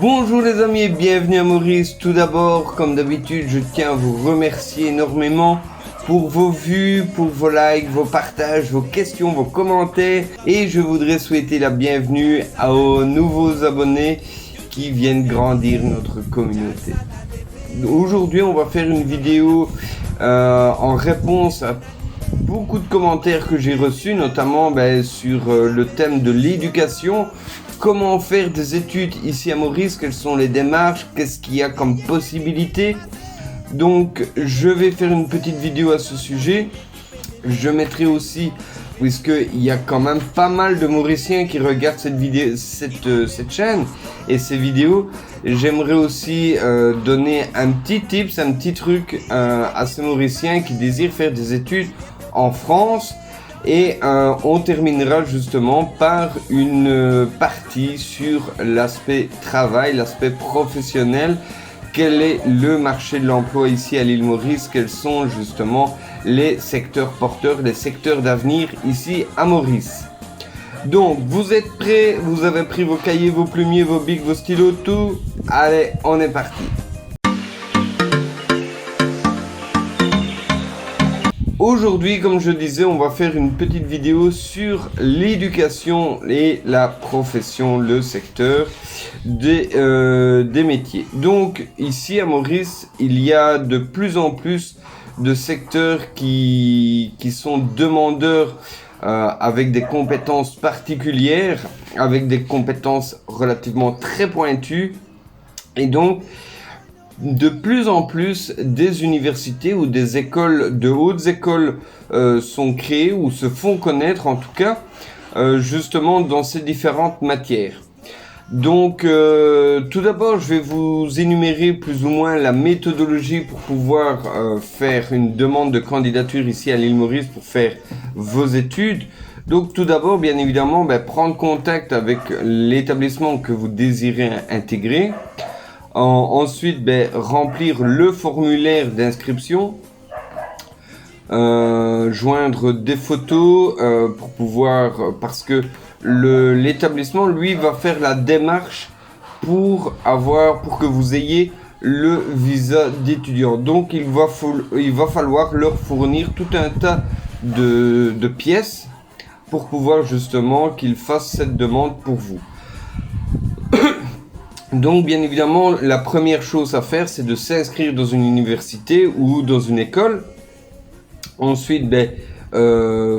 Bonjour les amis et bienvenue à Maurice. Tout d'abord, comme d'habitude, je tiens à vous remercier énormément pour vos vues, pour vos likes, vos partages, vos questions, vos commentaires. Et je voudrais souhaiter la bienvenue aux nouveaux abonnés qui viennent grandir notre communauté. Aujourd'hui, on va faire une vidéo en réponse à beaucoup de commentaires que j'ai reçus, notamment sur le thème de l'éducation. Comment faire des études ici à Maurice, quelles sont les démarches, qu'est-ce qu'il y a comme possibilité. Donc je vais faire une petite vidéo à ce sujet. Je mettrai aussi, puisqu'il y a quand même pas mal de Mauriciens qui regardent cette chaîne et ces vidéos, j'aimerais aussi donner un petit tips, un petit truc à ces Mauriciens qui désirent faire des études en France. Et on terminera justement par une partie sur l'aspect travail, l'aspect professionnel. Quel est le marché de l'emploi ici à l'île Maurice? Quels sont justement les secteurs porteurs, les secteurs d'avenir ici à Maurice? Donc vous êtes prêts? Vous avez pris vos cahiers, vos plumiers, vos bics, vos stylos, tout? Allez, on est parti! Aujourd'hui, comme je disais, on va faire une petite vidéo sur l'éducation et la profession, le secteur des métiers. Donc ici à Maurice, il y a de plus en plus de secteurs qui sont demandeurs avec des compétences particulières, avec des compétences relativement très pointues. Et donc, de plus en plus, des universités ou des écoles, de hautes écoles sont créées ou se font connaître en tout cas, justement dans ces différentes matières. Donc, tout d'abord, je vais vous énumérer plus ou moins la méthodologie pour pouvoir faire une demande de candidature ici à l'île Maurice pour faire vos études. Donc, tout d'abord, bien évidemment, prendre contact avec l'établissement que vous désirez intégrer. Ensuite, remplir le formulaire d'inscription, joindre des photos pour pouvoir, parce que l'établissement lui va faire la démarche pour que vous ayez le visa d'étudiant. Donc il va falloir leur fournir tout un tas de pièces pour pouvoir justement qu'ils fassent cette demande pour vous. Donc bien évidemment, la première chose à faire, c'est de s'inscrire dans une université ou dans une école. Ensuite,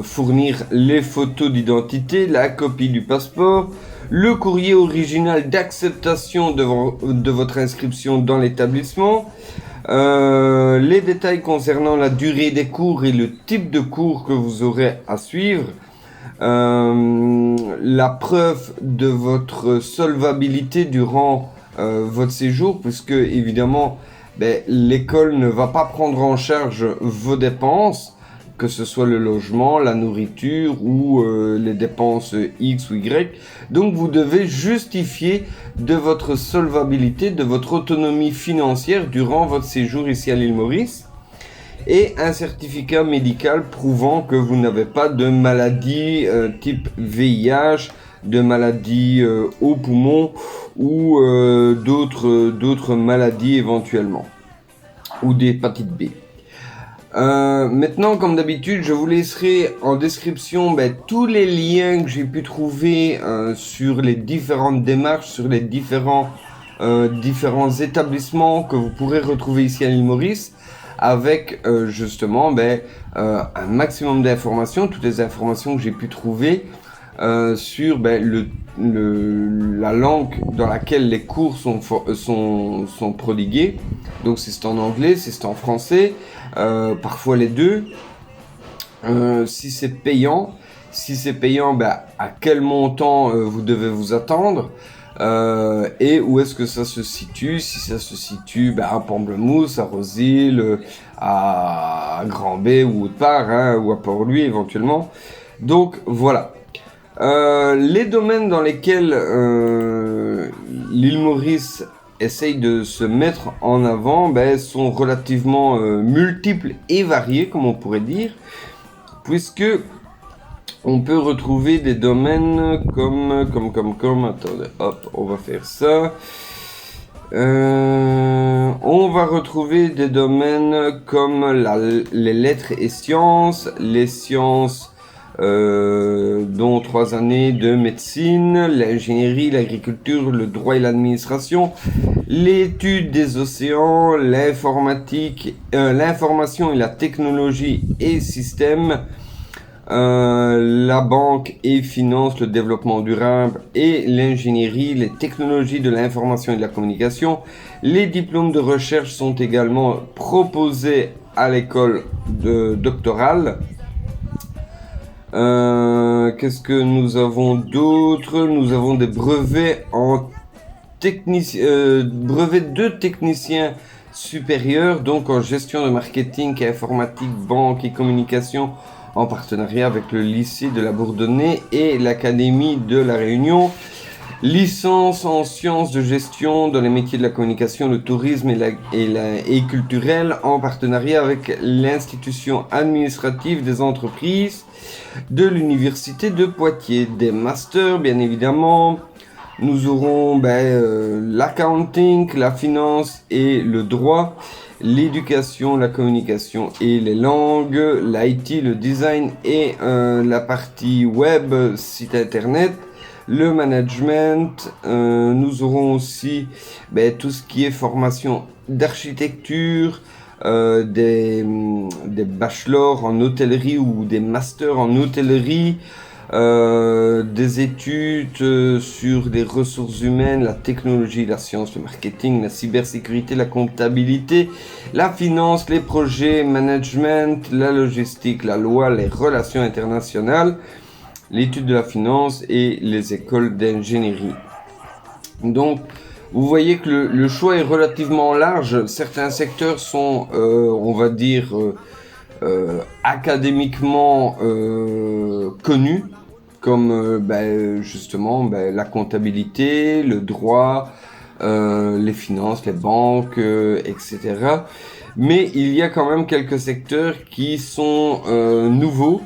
fournir les photos d'identité, la copie du passeport, le courrier original d'acceptation de votre inscription dans l'établissement, les détails concernant la durée des cours et le type de cours que vous aurez à suivre, la preuve de votre solvabilité durant votre séjour, puisque évidemment l'école ne va pas prendre en charge vos dépenses, que ce soit le logement, la nourriture ou les dépenses X ou Y. Donc vous devez justifier de votre solvabilité, de votre autonomie financière durant votre séjour ici à l'île Maurice. Et un certificat médical prouvant que vous n'avez pas de maladie type VIH, de maladie au poumon ou d'autres maladies éventuellement, ou d'hépatite B. Maintenant, comme d'habitude, je vous laisserai en description tous les liens que j'ai pu trouver sur les différentes démarches, sur les différents établissements que vous pourrez retrouver ici à l'île Maurice, avec justement un maximum d'informations, toutes les informations que j'ai pu trouver sur la langue dans laquelle les cours sont prodigués. Donc si c'est en anglais, si c'est en français, parfois les deux. Si c'est payant, à quel montant vous devez vous attendre. Et où est-ce que ça se situe? Si ça se situe à Pamplemousse, à Rosille, à Grand-Bay ou autre part, ou à Port-Louis éventuellement. Donc voilà. Les domaines dans lesquels l'île Maurice essaye de se mettre en avant sont relativement multiples et variés, comme on pourrait dire, puisque on peut retrouver des domaines comme attendez, hop, on va faire ça. On va retrouver des domaines comme les lettres et sciences, les sciences dont 3 années de médecine, l'ingénierie, l'agriculture, le droit et l'administration, l'étude des océans, l'information et la technologie et systèmes, la banque et finance, le développement durable et l'ingénierie, les technologies de l'information et de la communication. Les diplômes de recherche sont également proposés à l'école doctorale. Qu'est-ce que nous avons d'autre? Nous avons des brevets brevets de techniciens supérieurs, donc en gestion de marketing, informatique, banque et communication, en partenariat avec le lycée de la Bourdonnais et l'Académie de la Réunion. Licence en sciences de gestion dans les métiers de la communication, le tourisme et culturel, en partenariat avec l'institution administrative des entreprises de l'université de Poitiers. Des masters, bien évidemment. Nous aurons l'accounting, la finance et le droit, l'éducation, la communication et les langues, l'IT, le design et la partie web, site internet, le management. Nous aurons aussi tout ce qui est formation d'architecture, des bachelors en hôtellerie ou des masters en hôtellerie, des études sur les ressources humaines, la technologie, la science, le marketing, la cybersécurité, la comptabilité, la finance, les projets, management, la logistique, la loi, les relations internationales, l'étude de la finance et les écoles d'ingénierie. Donc, vous voyez que le choix est relativement large. Certains secteurs sont, on va dire, académiquement connus, comme justement la comptabilité, le droit, les finances, les banques, etc. Mais il y a quand même quelques secteurs qui sont nouveaux,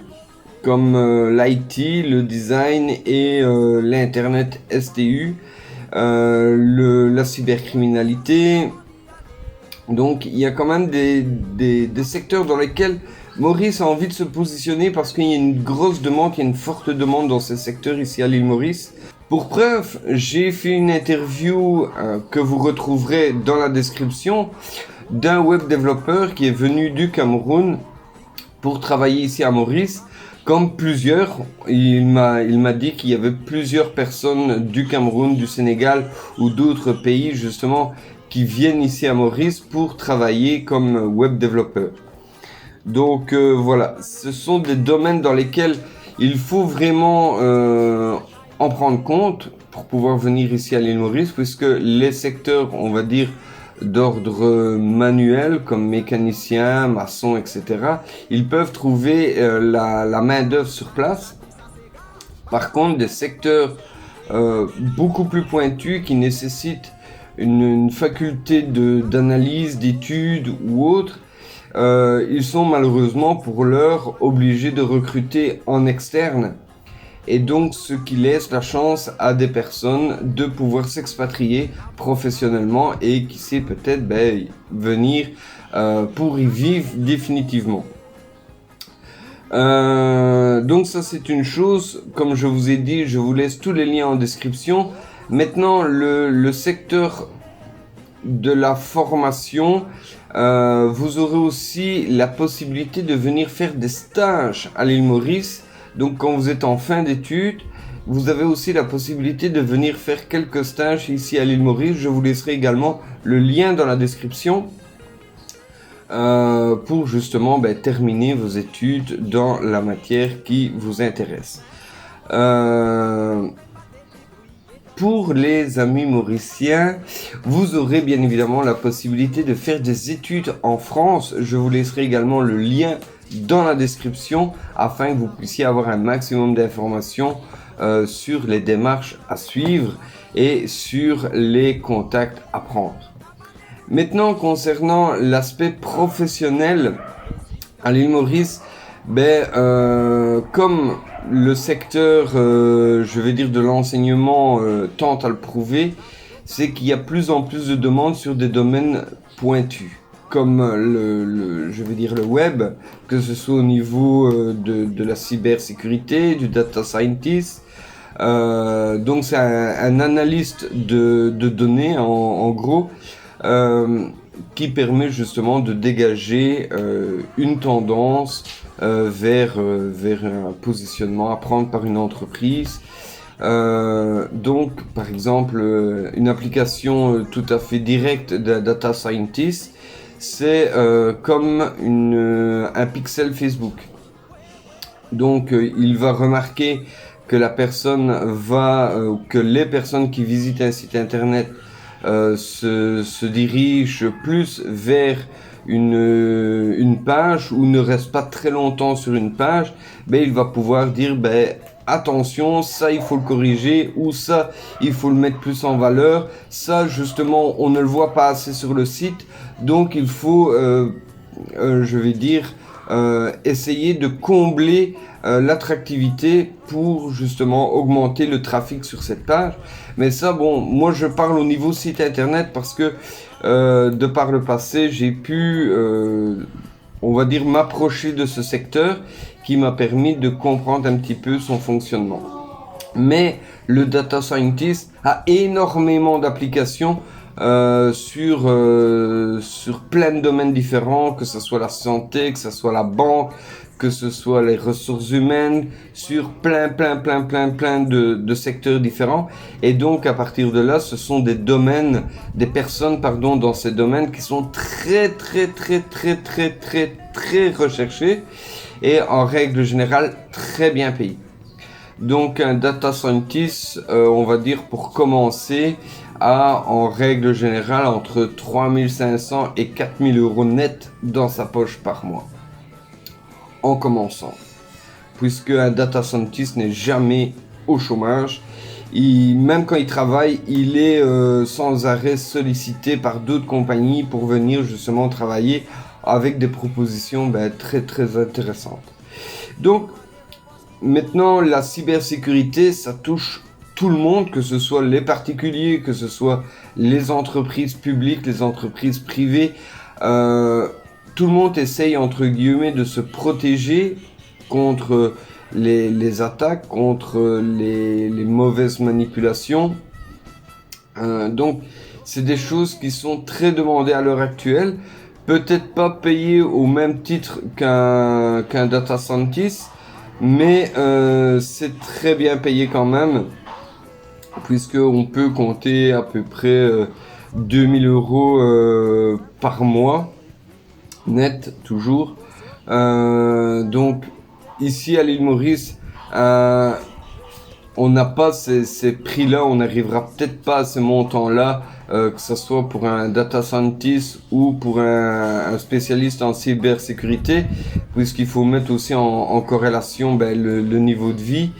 comme l'IT, le design et l'Internet STU, la cybercriminalité. Donc il y a quand même des secteurs dans lesquels Maurice a envie de se positionner parce qu'il y a une grosse demande, il y a une forte demande dans ces secteurs ici à l'île Maurice. Pour preuve, j'ai fait une interview que vous retrouverez dans la description d'un web développeur qui est venu du Cameroun pour travailler ici à Maurice. Comme plusieurs, il m'a dit qu'il y avait plusieurs personnes du Cameroun, du Sénégal ou d'autres pays justement qui viennent ici à Maurice pour travailler comme web développeur. Donc voilà, ce sont des domaines dans lesquels il faut vraiment en prendre compte pour pouvoir venir ici à l'île Maurice, puisque les secteurs, on va dire, d'ordre manuel, comme mécanicien, maçon, etc., ils peuvent trouver la main-d'œuvre sur place. Par contre, des secteurs beaucoup plus pointus qui nécessitent une faculté d'analyse, d'études ou autre, ils sont malheureusement pour l'heure obligés de recruter en externe. Et donc ce qui laisse la chance à des personnes de pouvoir s'expatrier professionnellement et qui sait peut-être venir pour y vivre définitivement. Donc ça c'est une chose, comme je vous ai dit, je vous laisse tous les liens en description. Maintenant le secteur de la formation, vous aurez aussi la possibilité de venir faire des stages à l'île Maurice. Donc quand vous êtes en fin d'études, vous avez aussi la possibilité de venir faire quelques stages ici à l'île Maurice. Je vous laisserai également le lien dans la description pour justement terminer vos études dans la matière qui vous intéresse. Pour les amis mauriciens, vous aurez bien évidemment la possibilité de faire des études en France. Je vous laisserai également le lien dans la description afin que vous puissiez avoir un maximum d'informations sur les démarches à suivre et sur les contacts à prendre. Maintenant, concernant l'aspect professionnel à l'île Maurice, comme le secteur, je vais dire, de l'enseignement tente à le prouver, c'est qu'il y a plus en plus de demandes sur des domaines pointus, comme je veux dire le web, que ce soit au niveau de la cybersécurité, du data scientist. Donc c'est un analyste de données en gros, qui permet justement de dégager une tendance vers un positionnement à prendre par une entreprise. Donc par exemple une application tout à fait directe de data scientist, c'est comme un pixel Facebook. Donc il va remarquer que la personne que les personnes qui visitent un site internet se dirigent plus vers une page ou ne restent pas très longtemps sur une page, il va pouvoir dire attention, ça il faut le corriger, ou ça il faut le mettre plus en valeur, ça justement on ne le voit pas assez sur le site, donc il faut je vais dire essayer de combler l'attractivité pour justement augmenter le trafic sur cette page. Mais ça, bon, moi je parle au niveau site internet parce que de par le passé, j'ai pu, on va dire, m'approcher de ce secteur qui m'a permis de comprendre un petit peu son fonctionnement. Mais le data scientist a énormément d'applications sur plein de domaines différents, que ce soit la santé, que ce soit la banque, que ce soit les ressources humaines, sur plein de secteurs différents. Et donc à partir de là, ce sont des personnes dans ces domaines qui sont très recherchés et en règle générale très bien payés. Donc un data scientist, on va dire pour commencer, a en règle générale entre 3500 et 4000 euros net dans sa poche par mois, en commençant. Puisque un data scientist n'est jamais au chômage, même quand il travaille, il est sans arrêt sollicité par d'autres compagnies pour venir justement travailler avec des propositions très intéressantes. Donc maintenant, la cybersécurité, ça touche tout le monde, que ce soit les particuliers, que ce soit les entreprises publiques, les entreprises privées. Tout le monde essaye, entre guillemets, de se protéger contre les attaques, contre les mauvaises manipulations. Donc, c'est des choses qui sont très demandées à l'heure actuelle. Peut-être pas payées au même titre qu'un data scientist, mais c'est très bien payé quand même, puisqu'on peut compter à peu près 2000 euros par mois, net toujours. Donc ici à l'île Maurice, on n'a pas ces prix-là, on n'arrivera peut-être pas à ces montants-là, que ce soit pour un data scientist ou pour un spécialiste en cybersécurité, puisqu'il faut mettre aussi en corrélation le niveau de vie.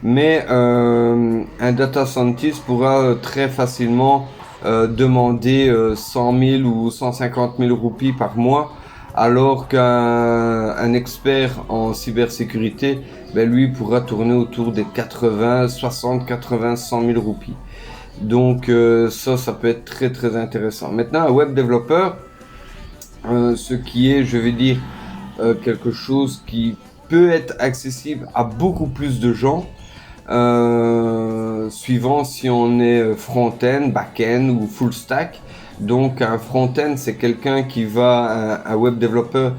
Mais un data scientist pourra très facilement demander 100 000 ou 150 000 roupies par mois, alors qu'un expert en cybersécurité, lui pourra tourner autour des 80, 60, 80, 100 000 roupies. Donc ça peut être très intéressant. Maintenant, un web développeur, ce qui est, je vais dire, quelque chose qui peut être accessible à beaucoup plus de gens, suivant si on est front-end, back-end ou full stack. Donc un front-end, c'est quelqu'un qui va, un web développeur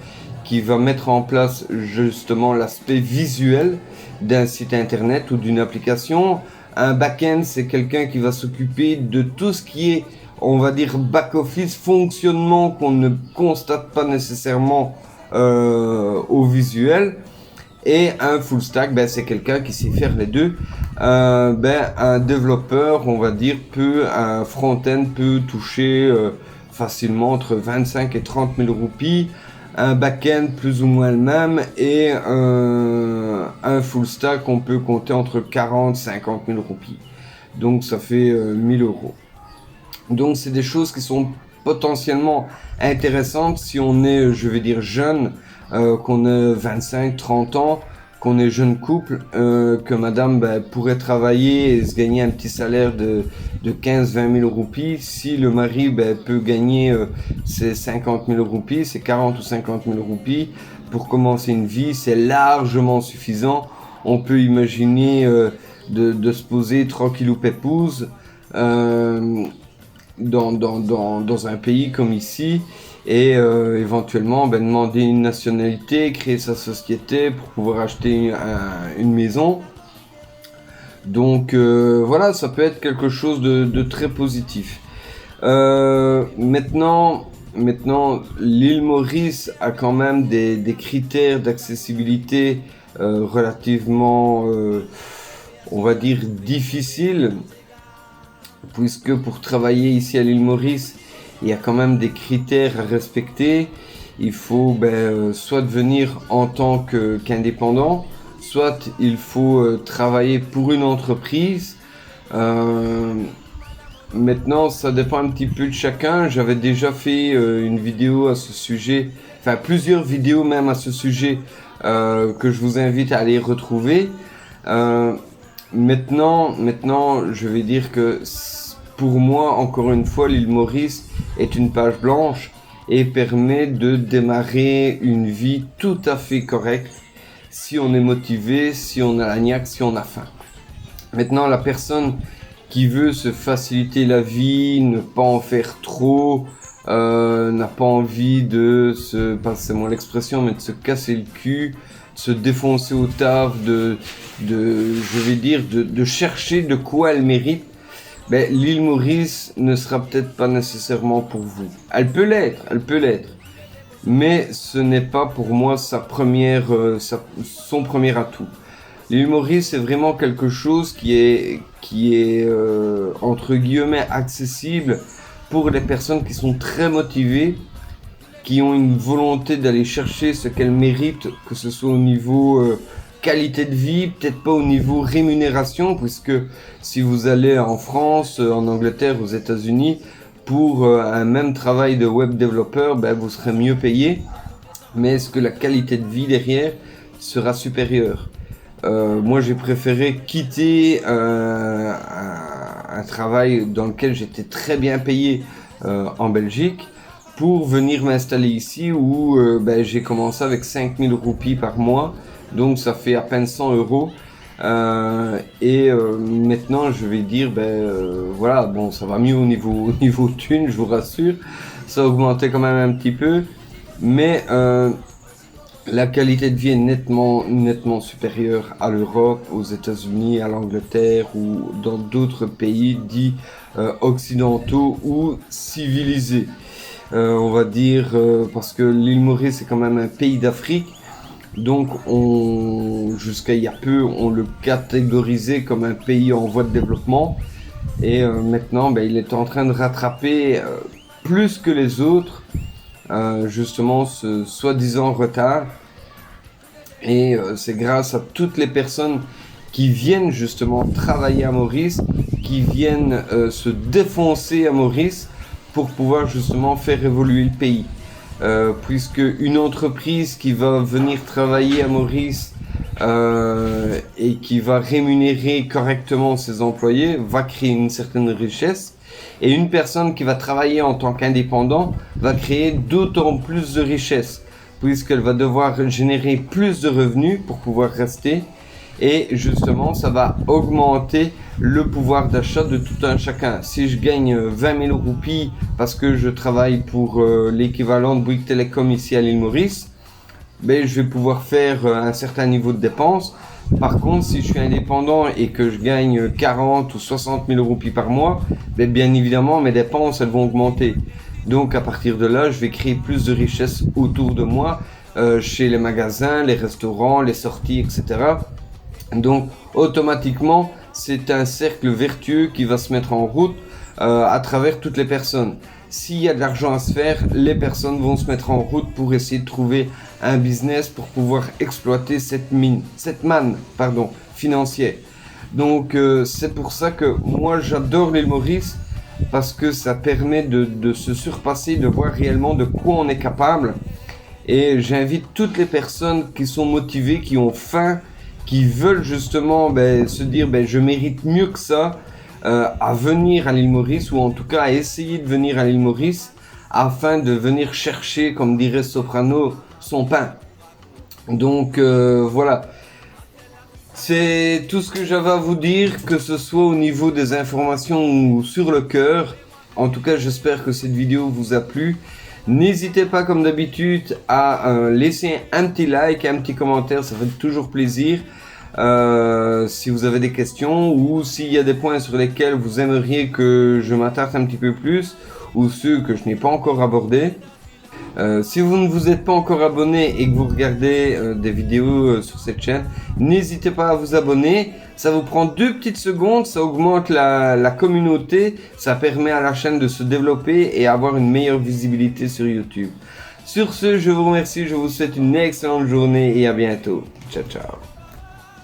qui va mettre en place justement l'aspect visuel d'un site internet ou d'une application. Un back-end, c'est quelqu'un qui va s'occuper de tout ce qui est, on va dire, back-office, fonctionnement qu'on ne constate pas nécessairement au visuel. Et un full stack, c'est quelqu'un qui sait faire les deux. Un développeur, on va dire, un front-end peut toucher facilement entre 25 et 30 000 roupies. Un back-end plus ou moins le même. Et un full stack, on peut compter entre 40 et 50 000 roupies. Donc ça fait 1000 euros. Donc c'est des choses qui sont potentiellement intéressantes si on est, je vais dire, jeune, qu'on a 25, 30 ans, qu'on est jeune couple, que madame pourrait travailler et se gagner un petit salaire de 15-20 000 roupies. Si le mari peut gagner ses 50 000 roupies, ses 40 ou 50 000 roupies, pour commencer une vie, c'est largement suffisant. On peut imaginer de se poser tranquille ou pépouze dans un pays comme ici, et éventuellement demander une nationalité, créer sa société pour pouvoir acheter une maison. Donc voilà, ça peut être quelque chose de très positif. Maintenant, l'île Maurice a quand même des critères d'accessibilité relativement, on va dire, difficiles, puisque pour travailler ici à l'île Maurice, il y a quand même des critères à respecter. Il faut soit venir en tant qu'indépendant, soit il faut travailler pour une entreprise. Maintenant, ça dépend un petit peu de chacun. J'avais déjà fait une vidéo à ce sujet, enfin plusieurs vidéos même à ce sujet, que je vous invite à aller retrouver. Maintenant, je vais dire que pour moi, encore une fois, l'île Maurice est une page blanche et permet de démarrer une vie tout à fait correcte si on est motivé, si on a la niaque, si on a faim. Maintenant, la personne qui veut se faciliter la vie, ne pas en faire trop, n'a pas envie de passez-moi l'expression, mais de se casser le cul, de se défoncer au taf, de chercher de quoi elle mérite, l'île Maurice ne sera peut-être pas nécessairement pour vous. Elle peut l'être, mais ce n'est pas pour moi son premier atout. L'île Maurice est vraiment quelque chose qui est entre guillemets accessible pour les personnes qui sont très motivées, qui ont une volonté d'aller chercher ce qu'elles méritent, que ce soit au niveau qualité de vie, peut-être pas au niveau rémunération, puisque si vous allez en France, en Angleterre, aux États-Unis, pour un même travail de web développeur, vous serez mieux payé, mais est-ce que la qualité de vie derrière sera supérieure? Moi, j'ai préféré quitter un travail dans lequel j'étais très bien payé en Belgique pour venir m'installer ici où j'ai commencé avec 5 000 roupies par mois, donc ça fait à peine 100 euros. Maintenant, je vais dire, voilà, bon, ça va mieux au niveau thune, je vous rassure, ça a augmenté quand même un petit peu, mais la qualité de vie est nettement supérieure à l'Europe, aux États-Unis, à l'Angleterre ou dans d'autres pays dits occidentaux ou civilisés. On va dire, parce que l'île Maurice est quand même un pays d'Afrique, donc jusqu'à il y a peu, on le catégorisait comme un pays en voie de développement, et maintenant il est en train de rattraper plus que les autres justement ce soi-disant retard, et c'est grâce à toutes les personnes qui viennent justement travailler à Maurice, qui viennent se défoncer à Maurice pour pouvoir justement faire évoluer le pays, puisque une entreprise qui va venir travailler à Maurice et qui va rémunérer correctement ses employés va créer une certaine richesse. Et une personne qui va travailler en tant qu'indépendant va créer d'autant plus de richesse, puisqu'elle va devoir générer plus de revenus pour pouvoir rester. Et justement, ça va augmenter le pouvoir d'achat de tout un chacun. Si je gagne 20 000 roupies parce que je travaille pour l'équivalent de Bouygues Telecom ici à l'île Maurice, je vais pouvoir faire un certain niveau de dépenses. Par contre, si je suis indépendant et que je gagne 40 ou 60 000 roupies par mois, bien évidemment, mes dépenses, elles vont augmenter. Donc, à partir de là, je vais créer plus de richesse autour de moi, chez les magasins, les restaurants, les sorties, etc. Donc, automatiquement, c'est un cercle vertueux qui va se mettre en route à travers toutes les personnes. S'il y a de l'argent à se faire, les personnes vont se mettre en route pour essayer de trouver un business pour pouvoir exploiter cette manne financière. Donc c'est pour ça que moi j'adore l'île Maurice, parce que ça permet de se surpasser, de voir réellement de quoi on est capable. Et j'invite toutes les personnes qui sont motivées, qui ont faim qui veulent justement se dire je mérite mieux que ça, à venir à l'île Maurice, ou en tout cas à essayer de venir à l'île Maurice afin de venir chercher, comme dirait Soprano, son pain. Donc voilà, c'est tout ce que j'avais à vous dire, que ce soit au niveau des informations ou sur le cœur. En tout cas, j'espère que cette vidéo vous a plu. N'hésitez pas, comme d'habitude, à laisser un petit like, un petit commentaire, ça fait toujours plaisir. Si vous avez des questions ou s'il y a des points sur lesquels vous aimeriez que je m'attarde un petit peu plus, ou ceux que je n'ai pas encore abordés. Si vous ne vous êtes pas encore abonné et que vous regardez des vidéos sur cette chaîne, n'hésitez pas à vous abonner. Ça vous prend 2 petites secondes, ça augmente la communauté, ça permet à la chaîne de se développer et avoir une meilleure visibilité sur YouTube. Sur ce, je vous remercie, je vous souhaite une excellente journée et à bientôt. Ciao, ciao.